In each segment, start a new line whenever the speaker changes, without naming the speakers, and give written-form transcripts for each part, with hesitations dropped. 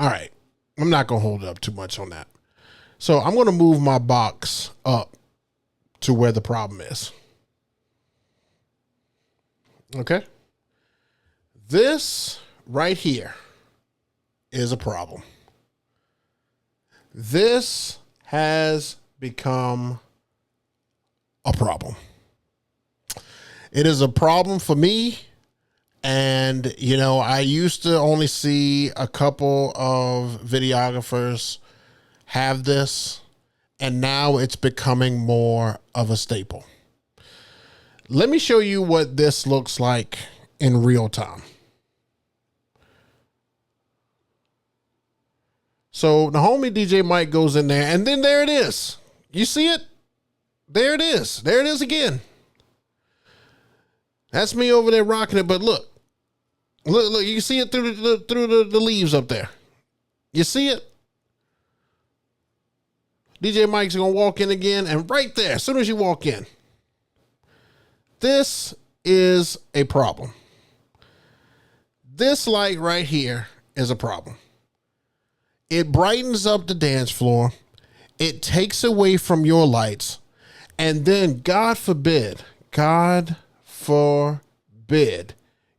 All right. I'm not going to hold up too much on that. So I'm going to move my box up to where the problem is. Okay. This right here is a problem. This has become a problem. It is a problem for me. And, you know, I used to only see a couple of videographers have this, and now it's becoming more of a staple. Let me show you what this looks like in real time. So the homie DJ Mike goes in there, and then there it is. You see it? There it is. There it is again. That's me over there rocking it, but look. Look, you see it through the leaves up there. You see it? DJ Mike's going to walk in again, and right there, as soon as you walk in, this is a problem. This light right here is a problem. It brightens up the dance floor. It takes away from your lights. And then, God forbid,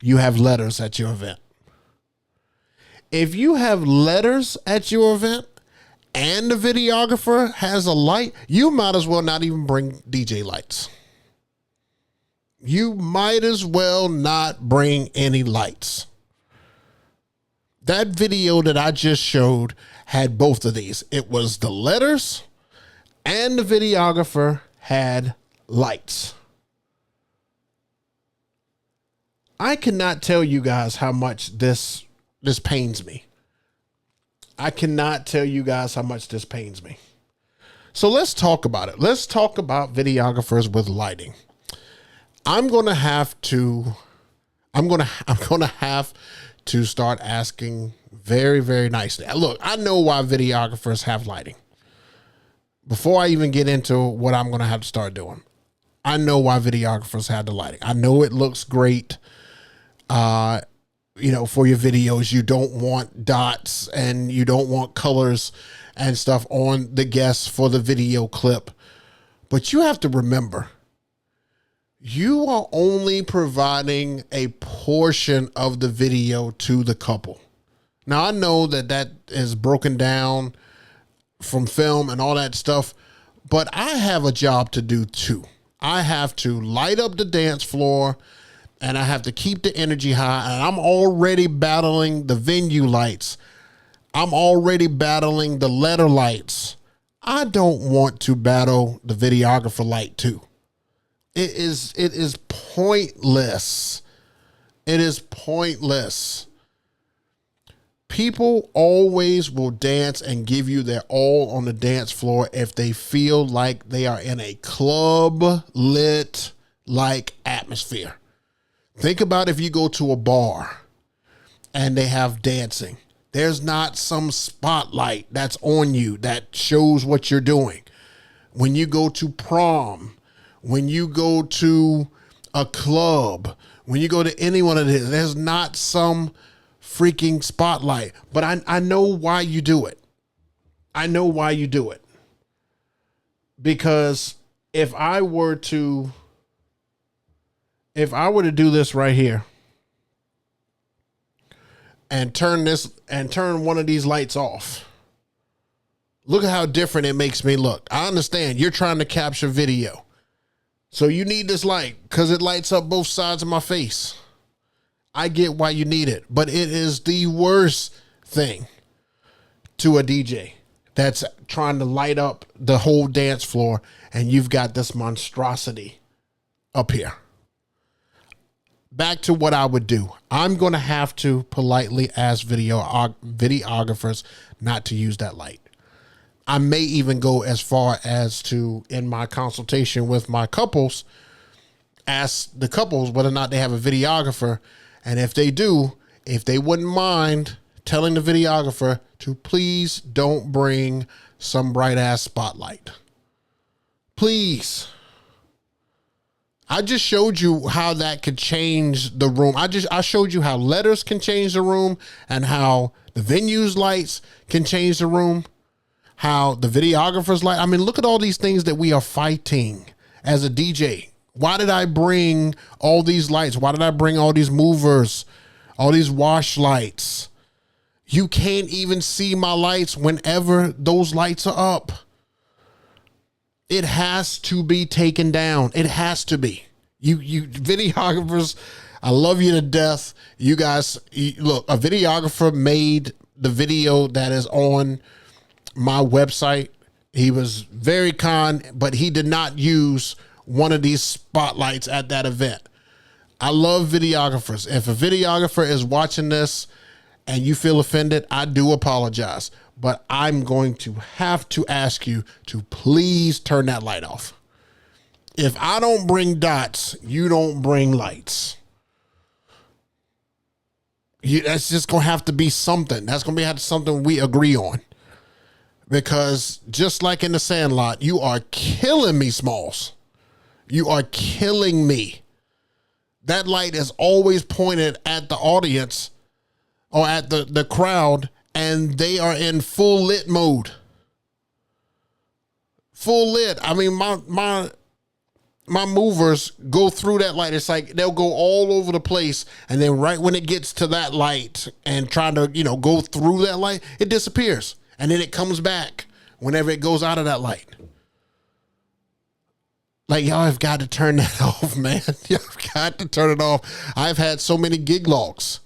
you have letters at your event. If you have letters at your event and the videographer has a light, you might as well not even bring DJ lights. You might as well not bring any lights. That video that I just showed had both of these. It was the letters and the videographer had lights. I cannot tell you guys how much this pains me. I cannot tell you guys how much this pains me. So let's talk about it. Let's talk about videographers with lighting. I'm going to have to start asking very, very nicely. Look, I know why videographers have lighting. Before I even get into what I'm going to have to start doing, I know why videographers have the lighting. I know it looks great. You know, for your videos, you don't want dots and you don't want colors and stuff on the guests for the video clip. But you have to remember, you are only providing a portion of the video to the couple. Now, I know that is broken down from film and all that stuff, but I have a job to do too. I have to light up the dance floor, and I have to keep the energy high, and I'm already battling the venue lights. I'm already battling the letter lights. I don't want to battle the videographer light too. It is pointless. It is pointless. People always will dance and give you their all on the dance floor if they feel like they are in a club lit like atmosphere. Think about if you go to a bar and they have dancing. There's not some spotlight that's on you that shows what you're doing. When you go to prom, when you go to a club, when you go to any one of these, there's not some freaking spotlight. But I know why you do it. I know why you do it. Because if I were to do this right here and turn one of these lights off, look at how different it makes me look. I understand you're trying to capture video, so you need this light because it lights up both sides of my face. I get why you need it, but it is the worst thing to a DJ that's trying to light up the whole dance floor and you've got this monstrosity up here. Back to what I would do. I'm going to have to politely ask videographers not to use that light. I may even go as far as to, in my consultation with my couples, ask the couples whether or not they have a videographer. And if they do, if they wouldn't mind telling the videographer to please don't bring some bright ass spotlight. Please. I just showed you how that could change the room. I showed you how letters can change the room and how the venue's lights can change the room, how the videographer's light. I mean, look at all these things that we are fighting as a DJ. Why did I bring all these lights? Why did I bring all these movers, all these wash lights? You can't even see my lights whenever those lights are up. It has to be taken down. It has to be. You videographers, I love you to death. You guys, look, a videographer made the video that is on my website. He was very kind, but he did not use one of these spotlights at that event. I love videographers. If a videographer is watching this and you feel offended, I do apologize. But I'm going to have to ask you to please turn that light off. If I don't bring dots, you don't bring lights. That's just going to have to be something. That's going to be something we agree on. Because just like in the Sandlot, you are killing me, Smalls. You are killing me. That light is always pointed at the audience or at the crowd, and they are in full lit mode. Full lit. I mean, my movers go through that light. It's like they'll go all over the place, and then right when it gets to that light and trying to, go through that light, it disappears. And then it comes back whenever it goes out of that light. Like, y'all have got to turn that off, man. Y'all have got to turn it off. I've had so many gig logs.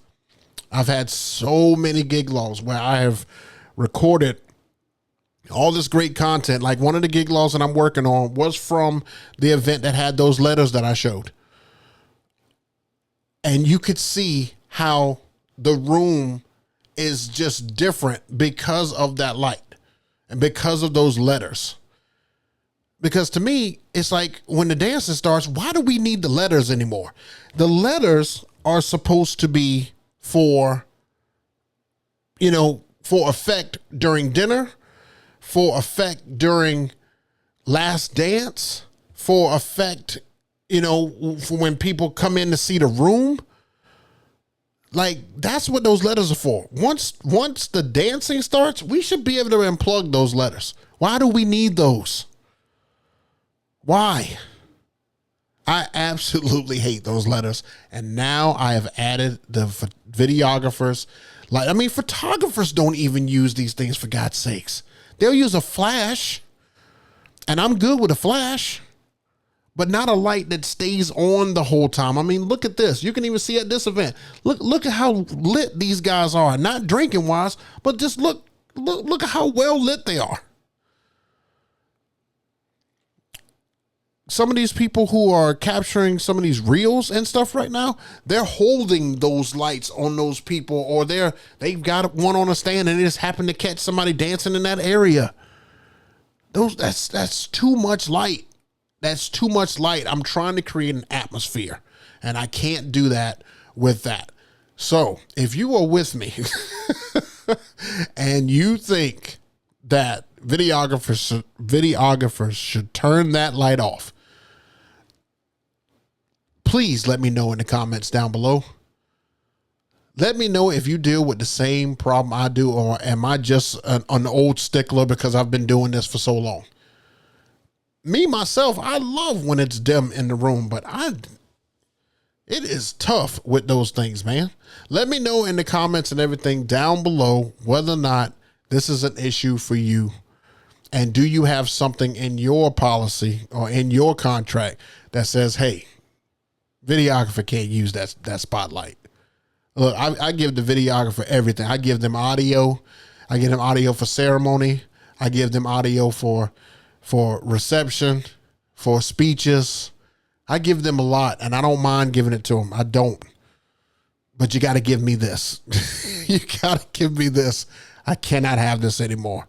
I've had so many gig logs where I have recorded all this great content. Like one of the gig logs that I'm working on was from the event that had those letters that I showed. And you could see how the room is just different because of that light and because of those letters. Because to me, it's like when the dancing starts, why do we need the letters anymore? The letters are supposed to be for effect during dinner, for effect during last dance, for effect, for when people come in to see the room. Like, that's what those letters are for. Once the dancing starts, we should be able to unplug those letters. Why do we need those? Why? I absolutely hate those letters. And now I have added the videographers. Photographers don't even use these things, for God's sakes. They'll use a flash, and I'm good with a flash, but not a light that stays on the whole time. I mean, look at this. You can even see at this event. Look at how lit these guys are. Not drinking wise, but just look at how well lit they are. Some of these people who are capturing some of these reels and stuff right now, they're holding those lights on those people, or they've got one on a stand and they just happen to catch somebody dancing in that area. That's too much light. That's too much light. I'm trying to create an atmosphere, and I can't do that with that. So if you are with me and you think that videographers should turn that light off, please let me know in the comments down below. Let me know if you deal with the same problem I do, or am I just an old stickler because I've been doing this for so long. Me, myself, I love when it's dim in the room, but it is tough with those things, man. Let me know in the comments and everything down below whether or not this is an issue for you. And do you have something in your policy or in your contract that says, hey, videographer can't use that spotlight? Look, I give the videographer everything. I give them audio. I give them audio for ceremony. I give them audio for reception, for speeches. I give them a lot, and I don't mind giving it to them. I don't. But you got to give me this. You got to give me this. I cannot have this anymore.